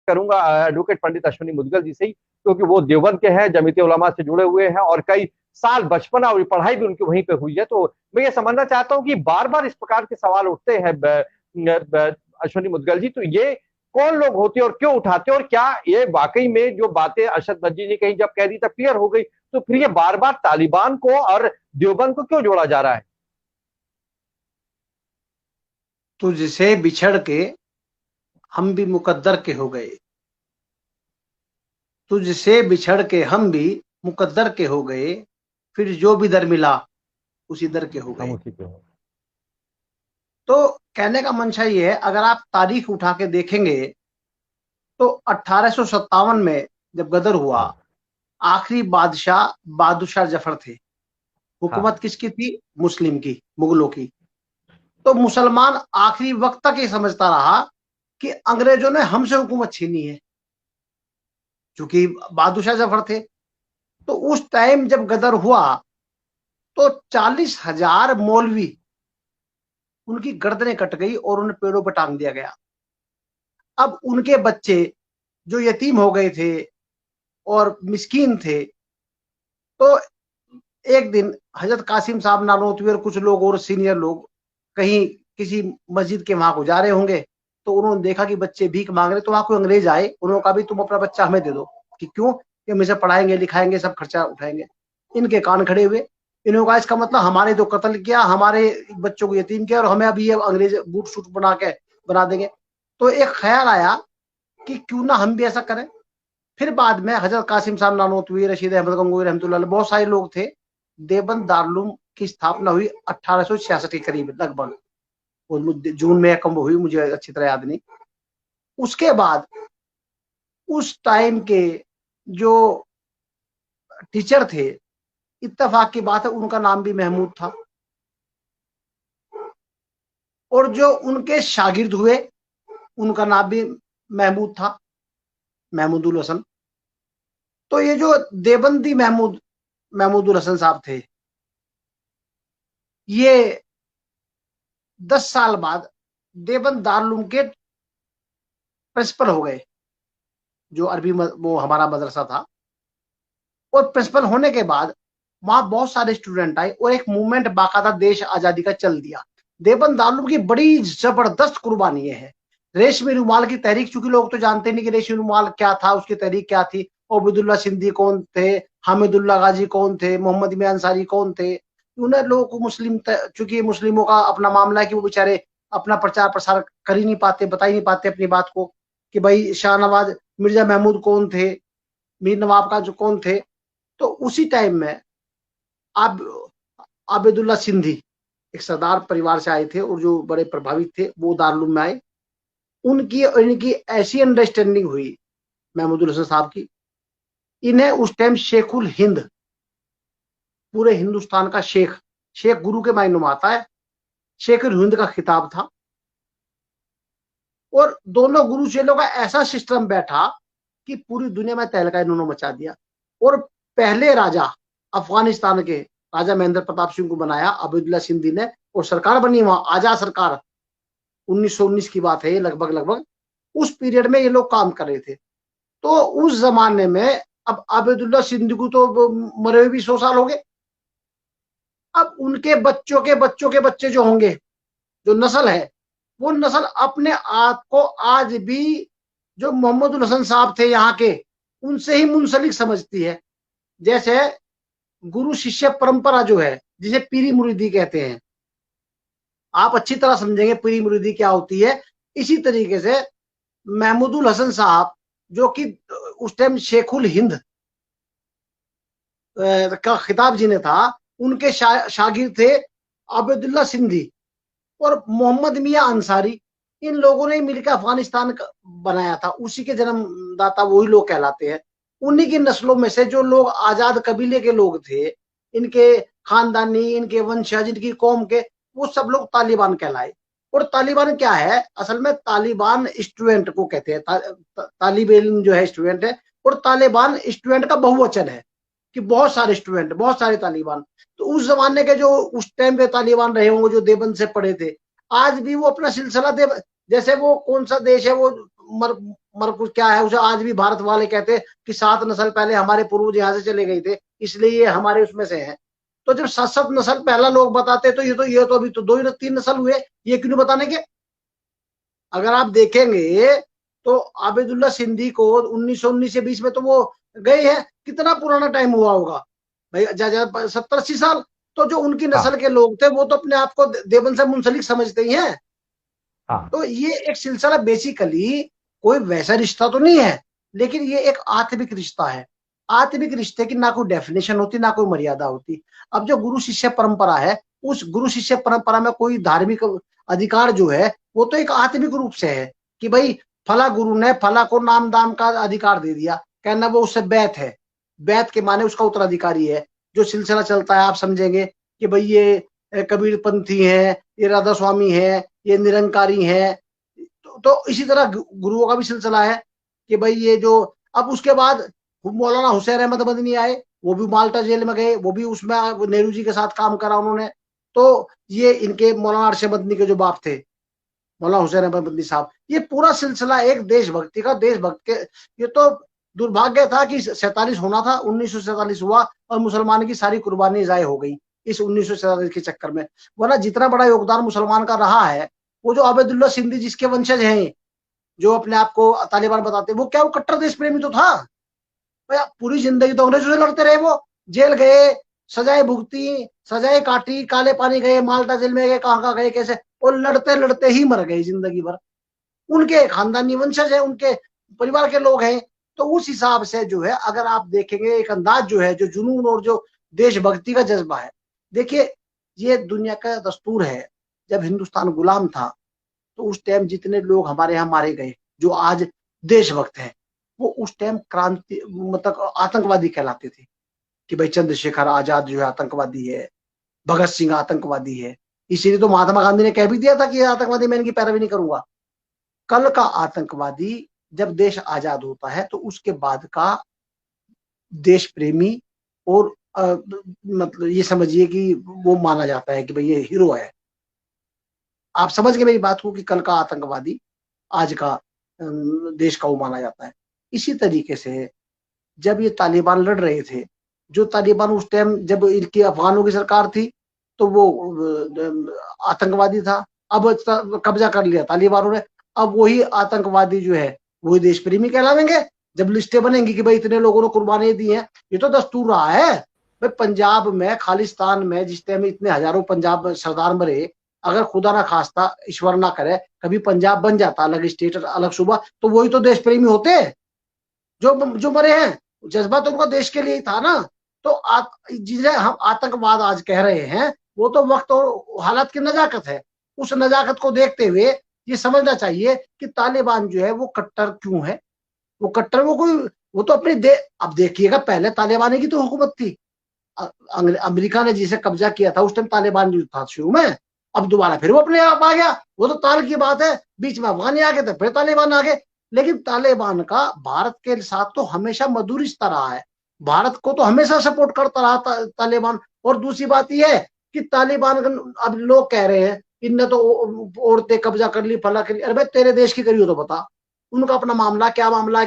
करूंगा एडवोकेट पंडित अश्विनी मुदगल जी से ही, क्योंकि वो देवबंद के हैं, जमीयत उलमा से जुड़े हुए हैं और कई साल बचपन और पढ़ाई भी उनकी वहीं पे हुई है। तो मैं ये समझना चाहता हूँ कि बार बार इस प्रकार के सवाल उठते हैं अश्विनी मुदगल जी, तो ये कौन लोग होते हैं और क्यों उठाते हैं, और क्या ये वाकई में जो बातें अरशद भज्जी ने कही जब कह दी तब क्लियर हो गई, तो फिर ये बार बार तालिबान को और देवबंद को क्यों जोड़ा जा रहा है? तुझसे बिछड़ के हम भी मुकद्दर के हो गए, तुझसे बिछड़ के हम भी मुकद्दर के हो गए, फिर जो भी दर मिला उसी दर के हो हम गए। उसी पे हो। तो कहने का मंशा ये है, अगर आप तारीख उठा के देखेंगे तो 1857 में जब गदर हुआ, हाँ आखिरी बादशाह बहादुर शाह जफर थे। हाँ हुकूमत किसकी थी? मुस्लिम की, मुगलों की। तो मुसलमान आखिरी वक्त तक ये समझता रहा कि अंग्रेजों ने हमसे हुकूमत छीनी है, क्योंकि बहादुर शाह जफर थे। तो उस टाइम जब गदर हुआ तो 40,000 मौलवी, उनकी गर्दनें कट गई और उन्हें पेड़ों पर टांग दिया गया। अब उनके बच्चे जो यतीम हो गए थे और मिस्कीन थे, तो एक दिन हजरत कासिम साहब नानोतवी और कुछ लोग और सीनियर लोग कहीं किसी मस्जिद के वहां गुजारे होंगे, तो उन्होंने देखा कि बच्चे भीख मांग रहे, तो वहां कोई अंग्रेज आए, उन्होंने कहा भी तुम अपना बच्चा हमें दे दो। कि क्यों? कि हम इसे पढ़ाएंगे लिखाएंगे, सब खर्चा उठाएंगे। इनके कान खड़े हुए। इन्होंने कहा इसका मतलब हमारे तो कत्ल किया, हमारे बच्चों को यतीम किया, और हमें अभी ये अंग्रेज बूट शूट बना देंगे। तो एक ख्याल आया कि क्यों ना हम भी ऐसा करें। फिर बाद में हजरत कासिम साहब नानोतवी, रशीद अहमद गंगोई रहमतुल्लाह अलैह, बहुत सारे लोग थे। देवबंद दारुल की स्थापना हुई 1866 के करीब लगभग, जून में कम हुई, मुझे अच्छी तरह याद नहीं। उसके बाद उस टाइम के जो टीचर थे, इत्तेफाक की बात है उनका नाम भी महमूद था, और जो उनके शागिर्द हुए उनका नाम भी महमूद था, महमूदुल हसन। तो ये जो देवबंदी महमूदुल हसन साहब थे, ये 10 साल बाद देवबंद दारुल के प्रिंसिपल हो गए, जो अरबी वो हमारा मदरसा था। और प्रिंसिपल होने के बाद वहां बहुत सारे स्टूडेंट आए और एक मूवमेंट बाकायदा देश आजादी का चल दिया। देवबंद दारुल की बड़ी जबरदस्त कुर्बानी है। रेशमी रुमाल की तहरीक, चूंकि लोग तो जानते नहीं कि रेशमी रुमाल क्या था, उसकी तहरीक क्या थी, ओबेदुल्ला सिंधी कौन थे, हामिदुल्ला गाजी कौन थे, मोहम्मद मियां अंसारी कौन थे। उन्हें लोगों को मुस्लिम, चूंकि मुस्लिमों का अपना मामला है कि वो बेचारे अपना प्रचार प्रसार कर ही नहीं पाते, बता ही नहीं पाते अपनी बात को, कि भाई शाहनवाज मिर्जा महमूद कौन थे, मीर नवाब का जो कौन थे। तो उसी टाइम में आप आबिदुल्ला सिंधी एक सरदार परिवार से आए थे और जो बड़े प्रभावित थे, वो दारुल में आए। उनकी और इनकी ऐसी अंडरस्टैंडिंग हुई महमूदुल हसन साहब की, इन्हें उस टाइम शेखुल हिंद, पूरे हिंदुस्तान का शेख, शेख गुरु के मायने में आता है, शेखुल हिंद का खिताब था। और दोनों गुरु चेलों का ऐसा सिस्टम बैठा कि पूरी दुनिया में तहलका इन्होंने मचा दिया। और पहले राजा अफगानिस्तान के राजा महेंद्र प्रताप सिंह को बनाया अब्दुल्ला सिंधी ने, और सरकार बनी वहां आजाद सरकार, 1919 की बात है ये, लगभग लगभग उस पीरियड में ये लोग काम कर रहे थे। तो उस जमाने में अब अब्दुल्ला सिंधी को तो मरे हुए भी 100 साल हो गए। अब उनके बच्चों के बच्चों के बच्चे जो होंगे, जो नस्ल है, वो नस्ल अपने आप को आज भी जो मोहम्मद हसन साहब थे यहाँ के, उनसे ही मुंसलिक समझती है। जैसे गुरु शिष्य परंपरा जो है, जिसे पीरी मुरीदी कहते हैं, आप अच्छी तरह समझेंगे पीरी मुरीदी क्या होती है। इसी तरीके से महमूदुल हसन साहब, जो कि उस टाइम शेखुल हिंद का खिताब जिन्हें था, उनके शागिर्द थे अब्दुल्ला सिंधी और मोहम्मद मियां अंसारी। इन लोगों ने मिलकर अफगानिस्तान बनाया था, उसी के जन्मदाता वही लोग कहलाते हैं। उन्हीं की नस्लों में से जो लोग आजाद कबीले के लोग थे, इनके खानदानी, इनके वंशज, इनकी कौम के, वो सब लोग तालिबान कहलाए। और तालिबान क्या है? असल में तालिबान स्टूडेंट को कहते हैं, तालिब इल्म जो है स्टूडेंट है, और तालिबान स्टूडेंट का बहुवचन है कि बहुत सारे स्टूडेंट, बहुत सारे तालिबान। तो उस जमाने के जो उस टाइम पे तालिबान रहे होंगे, जो देवबंद से पढ़े थे, आज भी वो अपना सिलसिला जैसे वो कौन सा देश है वो मतलब कुछ क्या है उसे आज भी भारत वाले कहते हैं कि 7 नस्ल पहले हमारे पूर्वज यहाँ से चले गए थे, इसलिए ये हमारे उसमें से है। तो जब 7-7 नस्ल पहला लोग बताते तो ये तो अभी तो 2 3 नस्ल हुए, ये क्यों नहीं बताने के? अगर आप देखेंगे तो आबिदुल्ला सिंधी को 1919 से 20 में तो वो गए हैं, कितना पुराना टाइम हुआ होगा भाई, 70-80 साल। तो जो उनकी हाँ नस्ल के लोग थे वो तो अपने आप को देवबंद से मुंसलिक समझते ही हैं। हाँ तो ये एक सिलसिला बेसिकली कोई वैसा रिश्ता तो नहीं है, लेकिन ये एक आत्मिक रिश्ता है। आत्मिक रिश्ते की ना कोई डेफिनेशन होती, ना कोई मर्यादा होती। अब जो गुरु शिष्य परंपरा है, उस गुरु शिष्य परंपरा में कोई धार्मिक अधिकार जो है वो तो एक आत्मिक रूप से है कि भाई फला गुरु ने फला को नाम दाम का अधिकार दे दिया, कहना वो उससे बैत है, बैत के माने उसका उत्तराधिकारी है। जो सिलसिला चलता है आप समझेंगे कि भाई ये कबीर पंथी है, ये राधा स्वामी है, ये निरंकारी है। तो इसी तरह गुरुओं का भी सिलसिला है कि भाई ये जो, अब उसके बाद मौलाना हुसैन अहमद मदनी आए, वो भी माल्टा जेल में गए, वो भी उसमें नेहरू जी के साथ काम करा उन्होंने। तो ये इनके मौलाना अरशद मदनी के जो बाप थे, मौलाना हुसैन अहमद मदनी साहब, ये पूरा सिलसिला एक देशभक्ति का, देशभक्त के। ये तो दुर्भाग्य था कि 47 होना था, 1947 हुआ और मुसलमान की सारी कुर्बानी जाय हो गई इस 1947 के चक्कर में। वरना जितना बड़ा योगदान मुसलमान का रहा है, वो जो आबिदुल्ला सिंधी जिसके वंशज हैं, जो अपने आप को तालिबान बताते, वो क्या वो कट्टर देश प्रेमी तो था? पूरी जिंदगी तो अंग्रेजों से लड़ते रहे, वो जेल गए, सजाएं भुगती, सजाएं काटी, काले पानी गए, माल्टा जेल में गए, कहाँ कहाँ गए, कैसे, और लड़ते लड़ते ही मर गए जिंदगी भर। उनके खानदानी वंशज है, उनके परिवार के लोग हैं। तो उस हिसाब से जो है अगर आप देखेंगे एक अंदाज जो है, जो जुनून और जो देशभक्ति का जज्बा है, देखिए ये दुनिया का दस्तूर है। जब हिंदुस्तान गुलाम था तो उस टाइम जितने लोग हमारे यहाँ मारे गए जो आज देशभक्त हैं, वो उस टाइम क्रांति मतलब आतंकवादी कहलाते थे कि भाई चंद्रशेखर आजाद जो है आतंकवादी है, भगत सिंह आतंकवादी है। इसीलिए तो महात्मा गांधी ने कह भी दिया था कि आतंकवादी मैं इनकी पैरवी नहीं करूंगा। कल का आतंकवादी जब देश आजाद होता है तो उसके बाद का देश प्रेमी और मतलब ये समझिए कि वो माना जाता है कि भाई ये हीरो है। आप समझ गए मेरी बात को कि कल का आतंकवादी आज का देश का वो माना जाता है। इसी तरीके से जब ये तालिबान लड़ रहे थे, जो तालिबान उस टाइम जब इनकी अफगानों की सरकार थी तो वो आतंकवादी था। अब कब्जा कर लिया तालिबानों ने, अब वही आतंकवादी जो है वही देश प्रेमी कहलावेंगे जब लिस्टें बनेंगी कि भाई इतने लोगों ने कुर्बानी दी है। ये तो दस्तूर रहा है भाई। पंजाब में खालिस्तान में जिस टाइम इतने हजारों पंजाब सरदार मरे, अगर खुदा ना खास्ता ईश्वर ना करे कभी पंजाब बन जाता अलग स्टेट अलग सूबा, तो वही तो देश प्रेमी होते जो जो मरे हैं। जज्बा तो उनका देश के लिए ही था ना। तो जिसे हम आतंकवाद आज कह रहे हैं वो तो वक्त और हालात की नजाकत है। उस नजाकत को देखते हुए ये समझना चाहिए कि तालिबान जो है वो कट्टर क्यों है। वो कट्टर वो कोई वो तो अपने अब देखिएगा पहले तालिबान की तो हुकूमत थी। अमेरिका ने जिसे कब्जा किया था उस टाइम तालिबान जो था शुरू में, अब दोबारा फिर वो अपने आप आ गया। वो तो ताल की बात है, बीच में अफगानी आ गए थे फिर तालिबान आ गए। लेकिन तालिबान का भारत के साथ तो हमेशा मधुर रिश्ता रहा है, भारत को तो हमेशा सपोर्ट करता रहा तालिबान। और दूसरी बात यह है कि तालिबान अब लोग कह रहे हैं इनने तो औरतें कब्जा कर ली फला कर ली। अरे भाई तेरे देश की करी हो तो बता, उनका अपना मामला है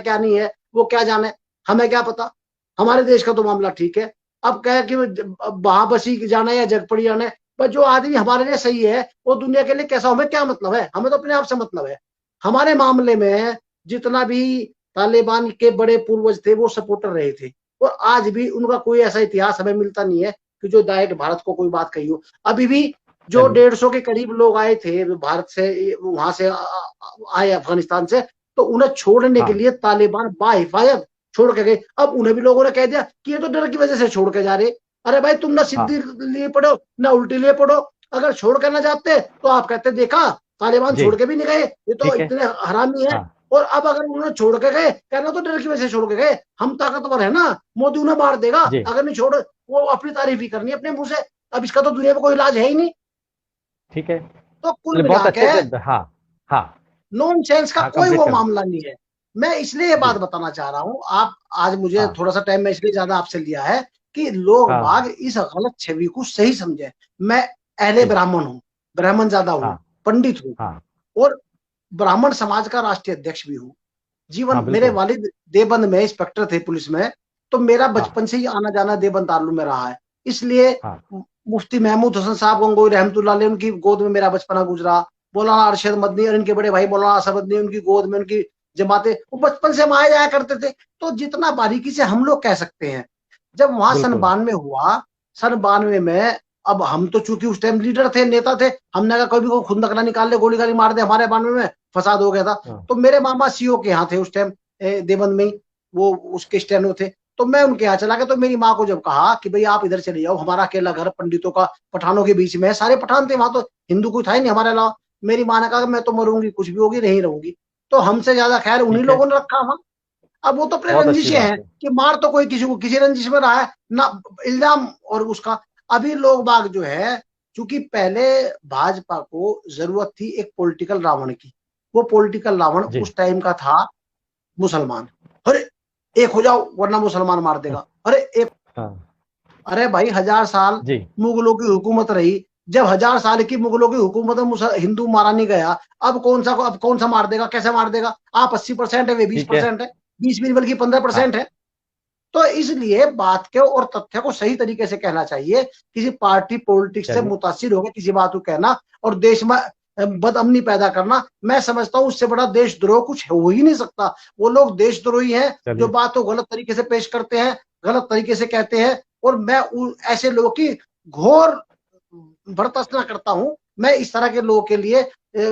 क्या नहीं है वो क्या जाने, हमें क्या पता। हमारे देश का तो मामला ठीक है। अब क्या कि वहां बसी जाना या जगपड़ी जाना है, पर जो आदमी हमारे लिए सही है वो दुनिया के लिए कैसा, हमें क्या मतलब है, हमें तो अपने आप से मतलब है। हमारे मामले में जितना भी तालिबान के बड़े पूर्वज थे वो सपोर्टर रहे थे, और आज भी उनका कोई ऐसा इतिहास हमें मिलता नहीं है कि जो डायरेक्ट भारत को कोई बात कही हो। अभी भी जो 150 के करीब लोग आए थे भारत से, वहां से आए अफगानिस्तान से, तो उन्हें छोड़ने के लिए तालिबान बाहिफाजत छोड़ के गए। अब उन्हें भी लोगों ने कह दिया कि ये तो डर की वजह से छोड़ के जा रहे। अरे भाई तुम ना सीधी लिए पढ़ो ना उल्टी लिए पढ़ो, अगर छोड़ कर ना जाते तो आप कहते देखा तालिबान छोड़ के भी नहीं गए, ये तो इतने हरामी है। और अब अगर उन्होंने छोड़ के गए, कहना तो डर की वजह से छोड़ के गए, हम ताकतवर है ना, मोदी उन्हें मार देगा अगर नहीं छोड़, वो अपनी तारीफ ही करनी अपने मुंह से। अब इसका तो दुनिया में कोई इलाज है ही नहीं। ठीक है, तो कुल बहुत मिला अच्छे के से। हाँ हाँ नॉन सेंस का कोई वो मामला नहीं है। मैं इसलिए ये बात जी बताना चाह रहा हूं, आप आज मुझे हाँ थोड़ा सा टाइम में इसलिए ज्यादा आपसे लिया है कि लोग बाग हाँ इस गलत छवि को सही समझे। मैं अहले जी ब्राह्मण हूँ, ब्राह्मण ज्यादा हूँ, हाँ पंडित हूँ, हाँ और ब्राह्मण समाज का राष्ट्रीय अध्यक्ष भी हूँ। जीवन, हाँ मेरे बिल्कुल। वालिद देवबंद में इंस्पेक्टर थे पुलिस में, तो मेरा हाँ बचपन से ही आना जाना देवबंद दारुल में रहा है। इसलिए हाँ मुफ्ती महमूद हसन साहब गंगोई रहमतुल्लाह अलैह, उनकी गोद में मेरा बचपना गुजरा। मौलाना अरशद मदनी और इनके बड़े भाई मौलाना असदुद्दीन, उनकी गोद में उनकी जमातें, वो बचपन से हम आए जाया करते थे। तो जितना बारीकी से हम लोग कह सकते हैं, जब वहां सन बिल्कुल। 92 हुआ, सन 92 में, अब हम तो चूंकि उस टाइम लीडर थे, नेता थे, हमने कहा कभी को खुंदक ना निकाल ले, गोली गाली मार दे, हमारे 92 में फसाद हो गया था। हाँ तो मेरे मामा सीओ के यहाँ थे उस टाइम, देवबंद में ही, वो उसके स्टेनो थे। तो मैं उनके यहाँ चला गया। तो मेरी माँ को जब कहा कि भाई आप इधर चले जाओ, हमारा अकेला घर पंडितों का, पठानों के बीच में है, सारे पठान थे वहां, तो हिंदू कोई था ही नहीं हमारे अलावा। मेरी माँ ने कहा मैं तो मरूंगी, कुछ भी होगी, नहीं रहूंगी। तो हमसे ज्यादा खैर उन्हीं ठीक है। लोगों ने रखा वहां। अब वो तो अपने बहुत अच्छी रंजिशें बात हैं है। कि मार तो कोई किसी को किसी रंजिश में रहा है ना, इल्जाम और उसका। अभी लोग बाग जो है, चूंकि पहले भाजपा को जरूरत थी एक पॉलिटिकल रावण की, वो पॉलिटिकल रावण जी। उस टाइम का था मुसलमान। अरे एक हो जाओ वरना मुसलमान मार देगा, अरे एक, हाँ। अरे भाई 1000 साल जी। मुगलों की हुकूमत रही। जब 1000 साल की मुगलों की हुकूमत में हिंदू मारा नहीं गया, अब कौन सा मार देगा, कैसे मार देगा? आप 80% है, वे बीस ठीक है। परसेंट है 20 भी नहीं बल्कि 15% हाँ है। तो इसलिए बात के और तथ्य को सही तरीके से कहना चाहिए। किसी पार्टी पॉलिटिक्स से चलिए। मुतासिर होकर किसी बात को कहना और देश में बदअमनी पैदा करना, मैं समझता हूं उससे बड़ा देशद्रोह कुछ हो ही नहीं सकता। वो लोग देशद्रोही हैं जो चलिए। बात को गलत तरीके से पेश करते हैं, गलत तरीके से कहते हैं। और मैं ऐसे लोगों की घोर भर्त्सना करता हूं। मैं इस तरह के लोगों के लिए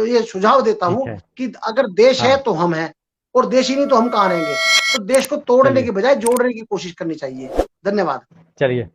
ये सुझाव देता ठीक हूं है। कि अगर देश है हाँ। तो हम हैं, और देश ही नहीं तो हम कहां रहेंगे। तो देश को तोड़ने चलिए। की बजाय जोड़ने की कोशिश करनी चाहिए। धन्यवाद। चलिए।